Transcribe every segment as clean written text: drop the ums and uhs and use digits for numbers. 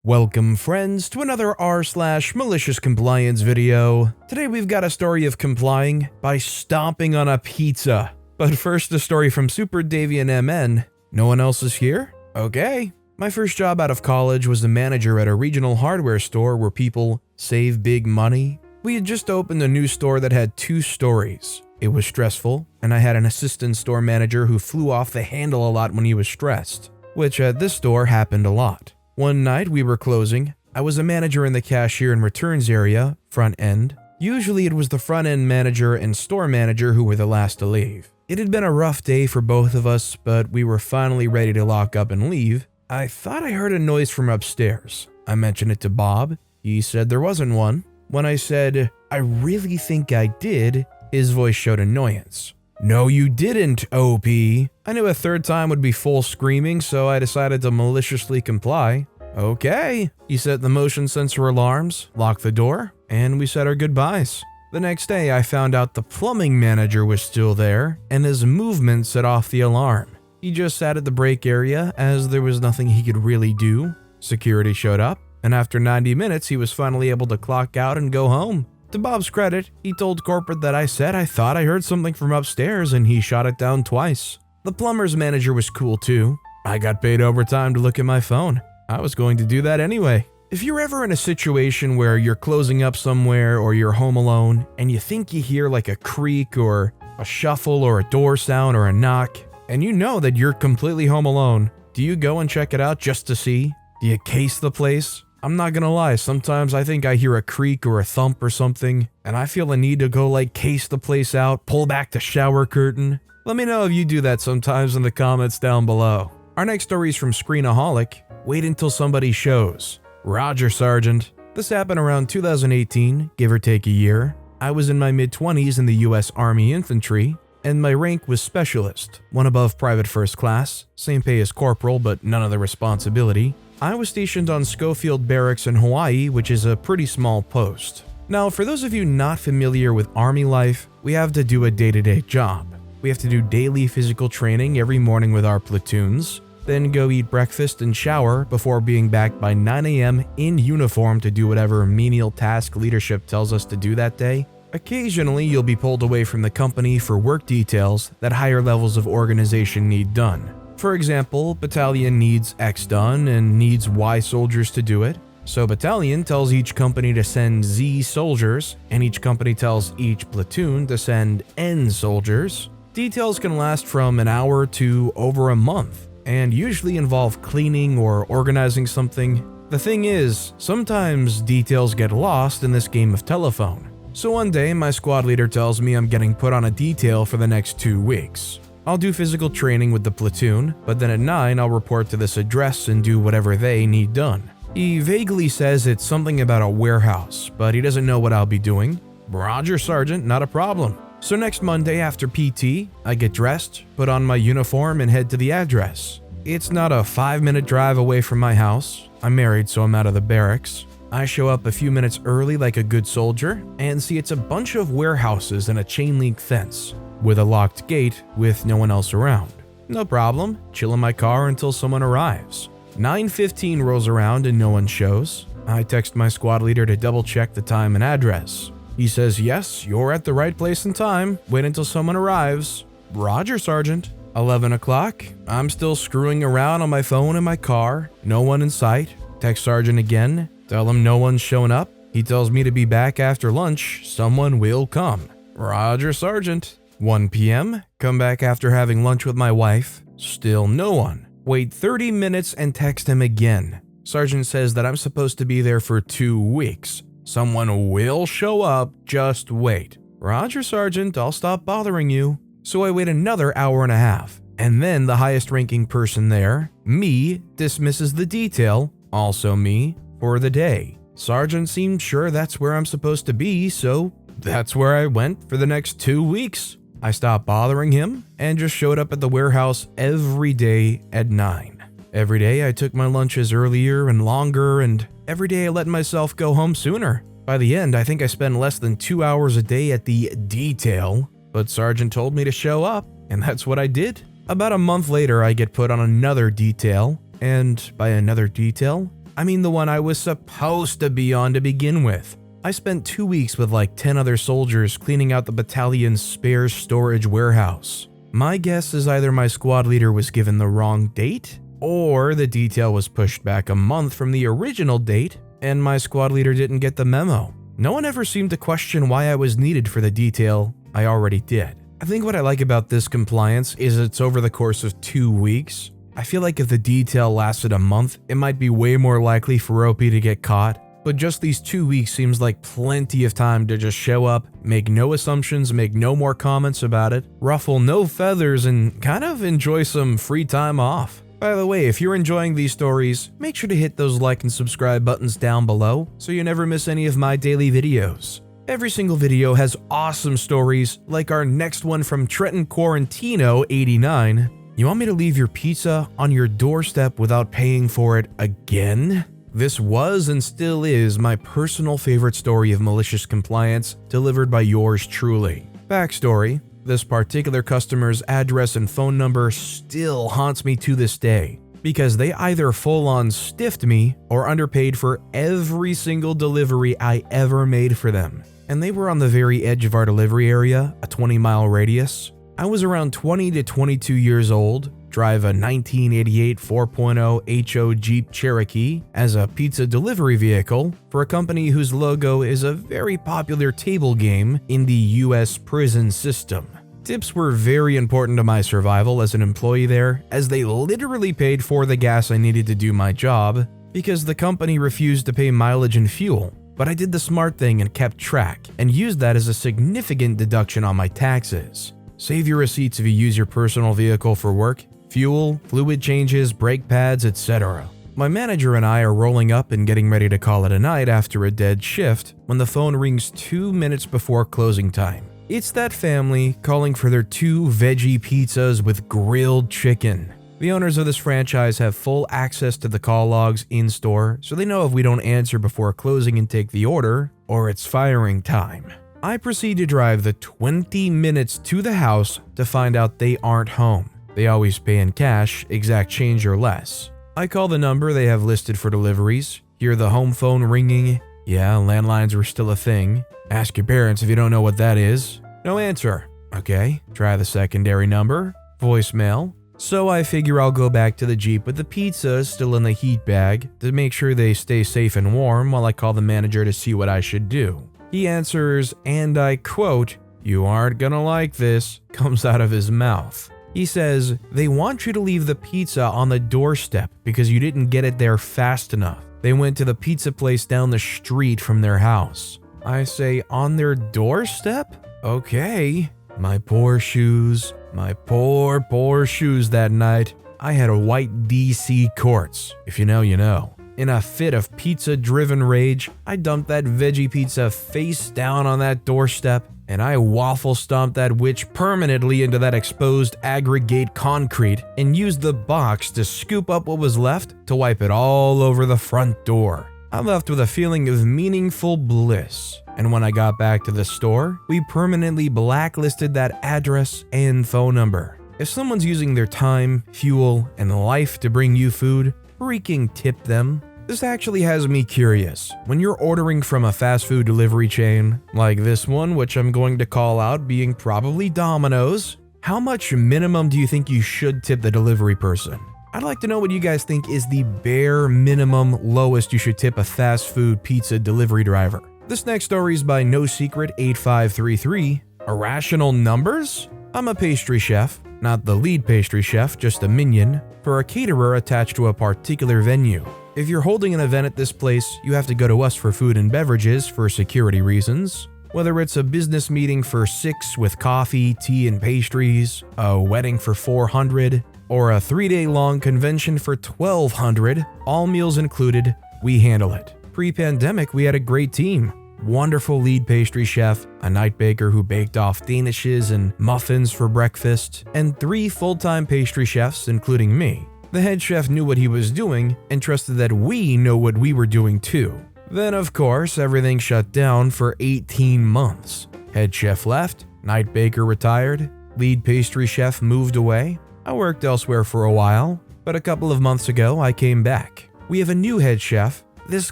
Welcome friends to another r/MaliciousCompliance video. Today we've got a story of complying by stomping on a pizza. But first a story from Super Davian MN. No one else is here? Okay. My first job out of college was a manager at a regional hardware store where people save big money. We had just opened a new store that had 2 stories. It was stressful, and I had an assistant store manager who flew off the handle a lot when he was stressed, which at this store happened a lot. One night we were closing. I was a manager in the cashier and returns area, front end. Usually it was the front end manager and store manager who were the last to leave. It had been a rough day for both of us, but we were finally ready to lock up and leave. I thought I heard a noise from upstairs. I mentioned it to Bob. He said there wasn't one. When I said, I really think I did, his voice showed annoyance. No, you didn't, OP. I knew a third time would be full screaming, so I decided to maliciously comply. Okay. He set the motion sensor alarms, locked the door, and we said our goodbyes. The next day, I found out the plumbing manager was still there, and his movement set off the alarm. He just sat at the break area as there was nothing he could really do. Security showed up, and after 90 minutes, he was finally able to clock out and go home. To Bob's credit, he told corporate that I said I thought I heard something from upstairs and he shot it down twice. The plumber's manager was cool too. I got paid overtime to look at my phone. I was going to do that anyway. If you're ever in a situation where you're closing up somewhere or you're home alone and you think you hear like a creak or a shuffle or a door sound or a knock, and you know that you're completely home alone, do you go and check it out just to see? Do you case the place? I'm not gonna lie, sometimes I think I hear a creak or a thump or something, and I feel the need to go case the place out, pull back the shower curtain. Let me know if you do that sometimes in the comments down below. Our next story is from Screenaholic. Wait until somebody shows. Roger Sergeant. This happened around 2018, give or take a year. I was in my mid-20s in the US Army Infantry, and my rank was Specialist, one above Private First Class, same pay as Corporal but none of the responsibility. I was stationed on Schofield Barracks in Hawaii, which is a pretty small post. Now, for those of you not familiar with Army life, we have to do a day-to-day job. We have to do daily physical training every morning with our platoons, then go eat breakfast and shower before being back by 9 a.m. in uniform to do whatever menial task leadership tells us to do that day. Occasionally, you'll be pulled away from the company for work details that higher levels of organization need done. For example, battalion needs X done and needs Y soldiers to do it. So battalion tells each company to send Z soldiers, and each company tells each platoon to send N soldiers. Details can last from an hour to over a month, and usually involve cleaning or organizing something. The thing is, sometimes details get lost in this game of telephone. So one day, my squad leader tells me I'm getting put on a detail for the next 2 weeks. I'll do physical training with the platoon, but then at 9 I'll report to this address and do whatever they need done. He vaguely says it's something about a warehouse, but he doesn't know what I'll be doing. Roger, Sergeant, not a problem. So next Monday after PT, I get dressed, put on my uniform and head to the address. It's not a 5-minute drive away from my house. I'm married, so I'm out of the barracks. I show up a few minutes early like a good soldier and see it's a bunch of warehouses and a chain link fence with a locked gate with no one else around. No problem, chill in my car until someone arrives. 9:15 rolls around and no one shows. I text my squad leader to double check the time and address. He says, yes, you're at the right place and time, wait until someone arrives. Roger, Sergeant. 11 o'clock, I'm still screwing around on my phone in my car, no one in sight. Text Sergeant again, tell him no one's shown up. He tells me to be back after lunch, someone will come. Roger, Sergeant. 1 p.m., come back after having lunch with my wife, still no one. Wait 30 minutes and text him again. Sergeant says that I'm supposed to be there for 2 weeks. Someone will show up, just wait. Roger, Sergeant, I'll stop bothering you. So I wait another hour and a half, and then the highest ranking person there, me, dismisses the detail, also me, for the day. Sergeant seemed sure that's where I'm supposed to be, so that's where I went for the next 2 weeks. I stopped bothering him and just showed up at the warehouse every day at 9. Every day I took my lunches earlier and longer, and every day I let myself go home sooner. By the end, I think I spent less than 2 hours a day at the detail, but Sergeant told me to show up, and that's what I did. About a month later, I get put on another detail, and by another detail, I mean the one I was supposed to be on to begin with. I spent 2 weeks with like 10 other soldiers cleaning out the battalion's spare storage warehouse. My guess is either my squad leader was given the wrong date, or the detail was pushed back a month from the original date, and my squad leader didn't get the memo. No one ever seemed to question why I was needed for the detail I already did. I think what I like about this compliance is it's over the course of 2 weeks. I feel like if the detail lasted a month, it might be way more likely for OP to get caught, but just these 2 weeks seems like plenty of time to just show up, make no assumptions, make no more comments about it, ruffle no feathers, and kind of enjoy some free time off. By the way, if you're enjoying these stories, make sure to hit those like and subscribe buttons down below so you never miss any of my daily videos. Every single video has awesome stories, like our next one from Trenton Quarantino 89. You want me to leave your pizza on your doorstep without paying for it again? This was and still is my personal favorite story of malicious compliance, delivered by yours truly. Backstory: this particular customer's address and phone number still haunts me to this day, because they either full-on stiffed me or underpaid for every single delivery I ever made for them. And they were on the very edge of our delivery area, a 20-mile radius. I was around 20 to 22 years old, drive a 1988 4.0 HO Jeep Cherokee as a pizza delivery vehicle for a company whose logo is a very popular table game in the US prison system. Tips were very important to my survival as an employee there, as they literally paid for the gas I needed to do my job, because the company refused to pay mileage and fuel. But I did the smart thing and kept track, and used that as a significant deduction on my taxes. Save your receipts if you use your personal vehicle for work, fuel, fluid changes, brake pads, etc. My manager and I are rolling up and getting ready to call it a night after a dead shift when the phone rings 2 minutes before closing time. It's that family calling for their 2 veggie pizzas with grilled chicken. The owners of this franchise have full access to the call logs in store, so they know if we don't answer before closing and take the order, or it's firing time. I proceed to drive the 20 minutes to the house to find out they aren't home. They always pay in cash, exact change or less. I call the number they have listed for deliveries, hear the home phone ringing. Yeah, landlines were still a thing. Ask your parents if you don't know what that is. No answer. Okay, try the secondary number. Voicemail. So I figure I'll go back to the Jeep with the pizza still in the heat bag to make sure they stay safe and warm while I call the manager to see what I should do. He answers, and I quote, "You aren't gonna like this," comes out of his mouth. He says, "They want you to leave the pizza on the doorstep because you didn't get it there fast enough. They went to the pizza place down the street from their house." I say, "On their doorstep? Okay." My poor shoes. My poor shoes that night. I had a white DC quartz. If you know, you know. In a fit of pizza-driven rage, I dumped that veggie pizza face down on that doorstep, and I waffle stomped that witch permanently into that exposed aggregate concrete and used the box to scoop up what was left to wipe it all over the front door. I left with a feeling of meaningful bliss, and when I got back to the store, we permanently blacklisted that address and phone number. If someone's using their time, fuel, and life to bring you food, freaking tip them. This actually has me curious. When you're ordering from a fast food delivery chain, like this one, which I'm going to call out being probably Domino's, how much minimum do you think you should tip the delivery person? I'd like to know what you guys think is the bare minimum lowest you should tip a fast food pizza delivery driver. This next story is by No Secret 8533. Irrational numbers? I'm a pastry chef, not the lead pastry chef, just a minion, for a caterer attached to a particular venue. If you're holding an event at this place, you have to go to us for food and beverages for security reasons. Whether it's a business meeting for 6 with coffee, tea, and pastries, a wedding for 400, or a 3-day-long convention for 1,200, all meals included, we handle it. Pre-pandemic, we had a great team. Wonderful lead pastry chef, a night baker who baked off danishes and muffins for breakfast, and 3 full-time pastry chefs, including me. The head chef knew what he was doing and trusted that we know what we were doing too. Then, of course, everything shut down for 18 months. Head chef left, night baker retired, lead pastry chef moved away. I worked elsewhere for a while, but a couple of months ago I came back. We have a new head chef. This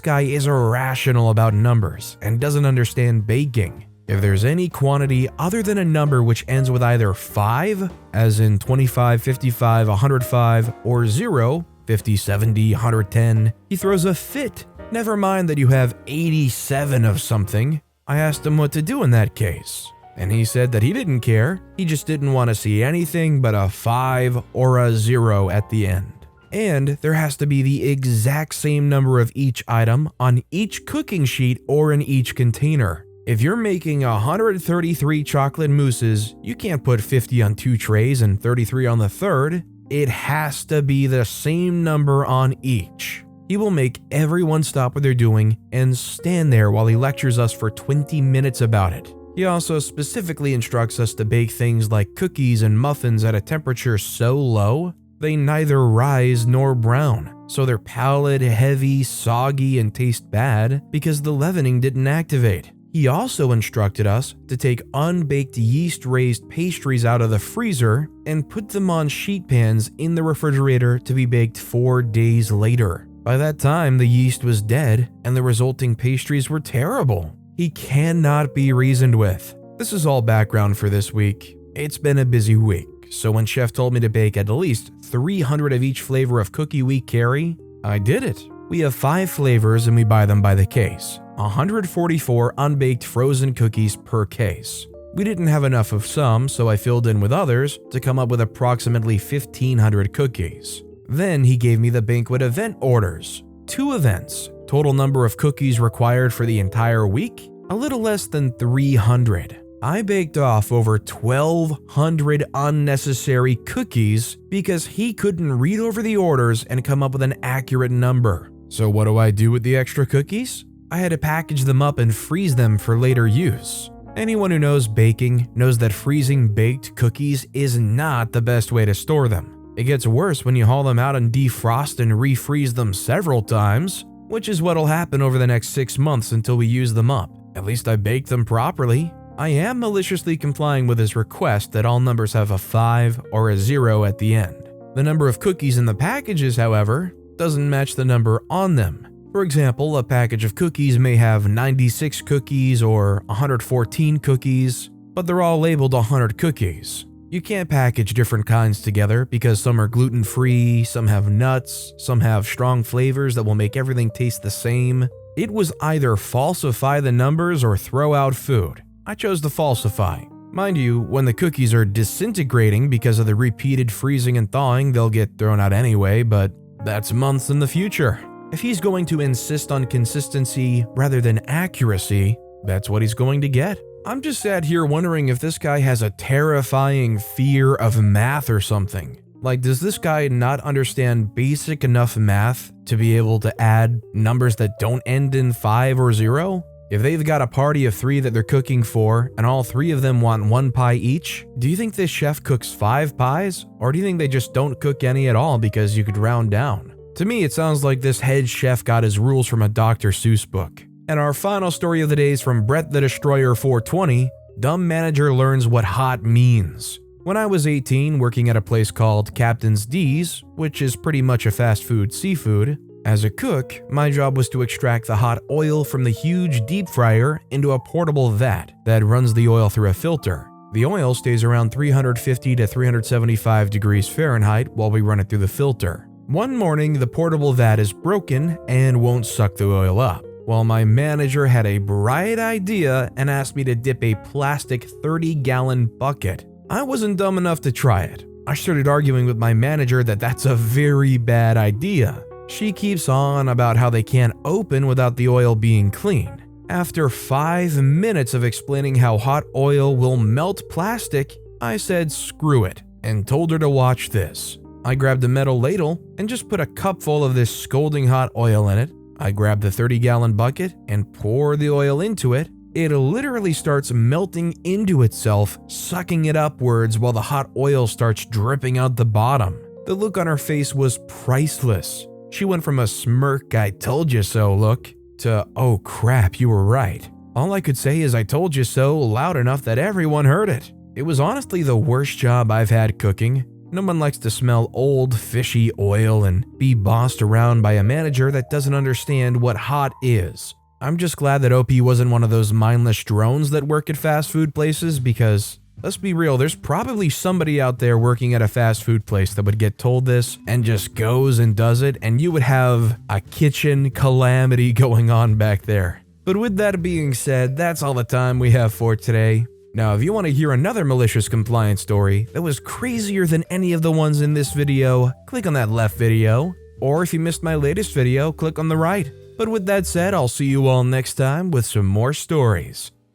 guy is irrational about numbers and doesn't understand baking. If there's any quantity other than a number which ends with either 5, as in 25, 55, 105, or 0, 50, 70, 110, he throws a fit. Never mind that you have 87 of something. I asked him what to do in that case, and he said that he didn't care. He just didn't want to see anything but a 5 or a 0 at the end. And there has to be the exact same number of each item on each cooking sheet or in each container. If you're making 133 chocolate mousses, you can't put 50 on 2 trays and 33 on the third. It has to be the same number on each. He will make everyone stop what they're doing and stand there while he lectures us for 20 minutes about it. He also specifically instructs us to bake things like cookies and muffins at a temperature so low they neither rise nor brown, so they're pallid, heavy, soggy, and taste bad because the leavening didn't activate. He also instructed us to take unbaked yeast-raised pastries out of the freezer and put them on sheet pans in the refrigerator to be baked 4 days later. By that time, the yeast was dead and the resulting pastries were terrible. He cannot be reasoned with. This is all background for this week. It's been a busy week, so when Chef told me to bake at least 300 of each flavor of cookie we carry, I did it. We have 5 flavors and we buy them by the case. 144 unbaked frozen cookies per case. We didn't have enough of some, so I filled in with others to come up with approximately 1,500 cookies. Then he gave me the banquet event orders. 2 events. Total number of cookies required for the entire week? A little less than 300. I baked off over 1,200 unnecessary cookies because he couldn't read over the orders and come up with an accurate number. So what do I do with the extra cookies? I had to package them up and freeze them for later use. Anyone who knows baking knows that freezing baked cookies is not the best way to store them. It gets worse when you haul them out and defrost and refreeze them several times, which is what'll happen over the next 6 months until we use them up. At least I baked them properly. I am maliciously complying with his request that all numbers have a 5 or a 0 at the end. The number of cookies in the packages, however, doesn't match the number on them. For example, a package of cookies may have 96 cookies or 114 cookies, but they're all labeled 100 cookies. You can't package different kinds together because some are gluten-free, some have nuts, some have strong flavors that will make everything taste the same. It was either falsify the numbers or throw out food. I chose to falsify. Mind you, when the cookies are disintegrating because of the repeated freezing and thawing, they'll get thrown out anyway, but that's months in the future. If he's going to insist on consistency rather than accuracy, that's what he's going to get. I'm just sat here wondering if this guy has a terrifying fear of math or something. Like, does this guy not understand basic enough math to be able to add numbers that don't end in 5 or 0? If they've got a party of 3 that they're cooking for, and all 3 of them want 1 pie each, do you think this chef cooks 5 pies? Or do you think they just don't cook any at all because you could round down? To me, it sounds like this head chef got his rules from a Dr. Seuss book. And our final story of the day is from Brett the Destroyer 420, Dumb Manager Learns What Hot Means. When I was 18, working at a place called Captain's D's, which is pretty much a fast food seafood, as a cook, my job was to extract the hot oil from the huge deep fryer into a portable vat that runs the oil through a filter. The oil stays around 350 to 375 degrees Fahrenheit while we run it through the filter. One morning, the portable vat is broken and won't suck the oil up. Well, my manager had a bright idea and asked me to dip a plastic 30-gallon bucket. I wasn't dumb enough to try it. I started arguing with my manager that that's a very bad idea. She keeps on about how they can't open without the oil being clean. After 5 minutes of explaining how hot oil will melt plastic, I said screw it and told her to watch this. I grabbed a metal ladle and just put a cupful of this scalding hot oil in it. I grabbed the 30-gallon bucket and pour the oil into it. It literally starts melting into itself, sucking it upwards while the hot oil starts dripping out the bottom. The look on her face was priceless. She went from a smirk "I told you so" look to "oh crap, you were right." All I could say is "I told you so" loud enough that everyone heard it. It was honestly the worst job I've had cooking. No one likes to smell old, fishy oil and be bossed around by a manager that doesn't understand what hot is. I'm just glad that OP wasn't one of those mindless drones that work at fast food places because, let's be real, there's probably somebody out there working at a fast food place that would get told this and just goes and does it, and you would have a kitchen calamity going on back there. But with that being said, that's all the time we have for today. Now, if you want to hear another malicious compliance story that was crazier than any of the ones in this video, click on that left video. Or if you missed my latest video, click on the right. But with that said, I'll see you all next time with some more stories.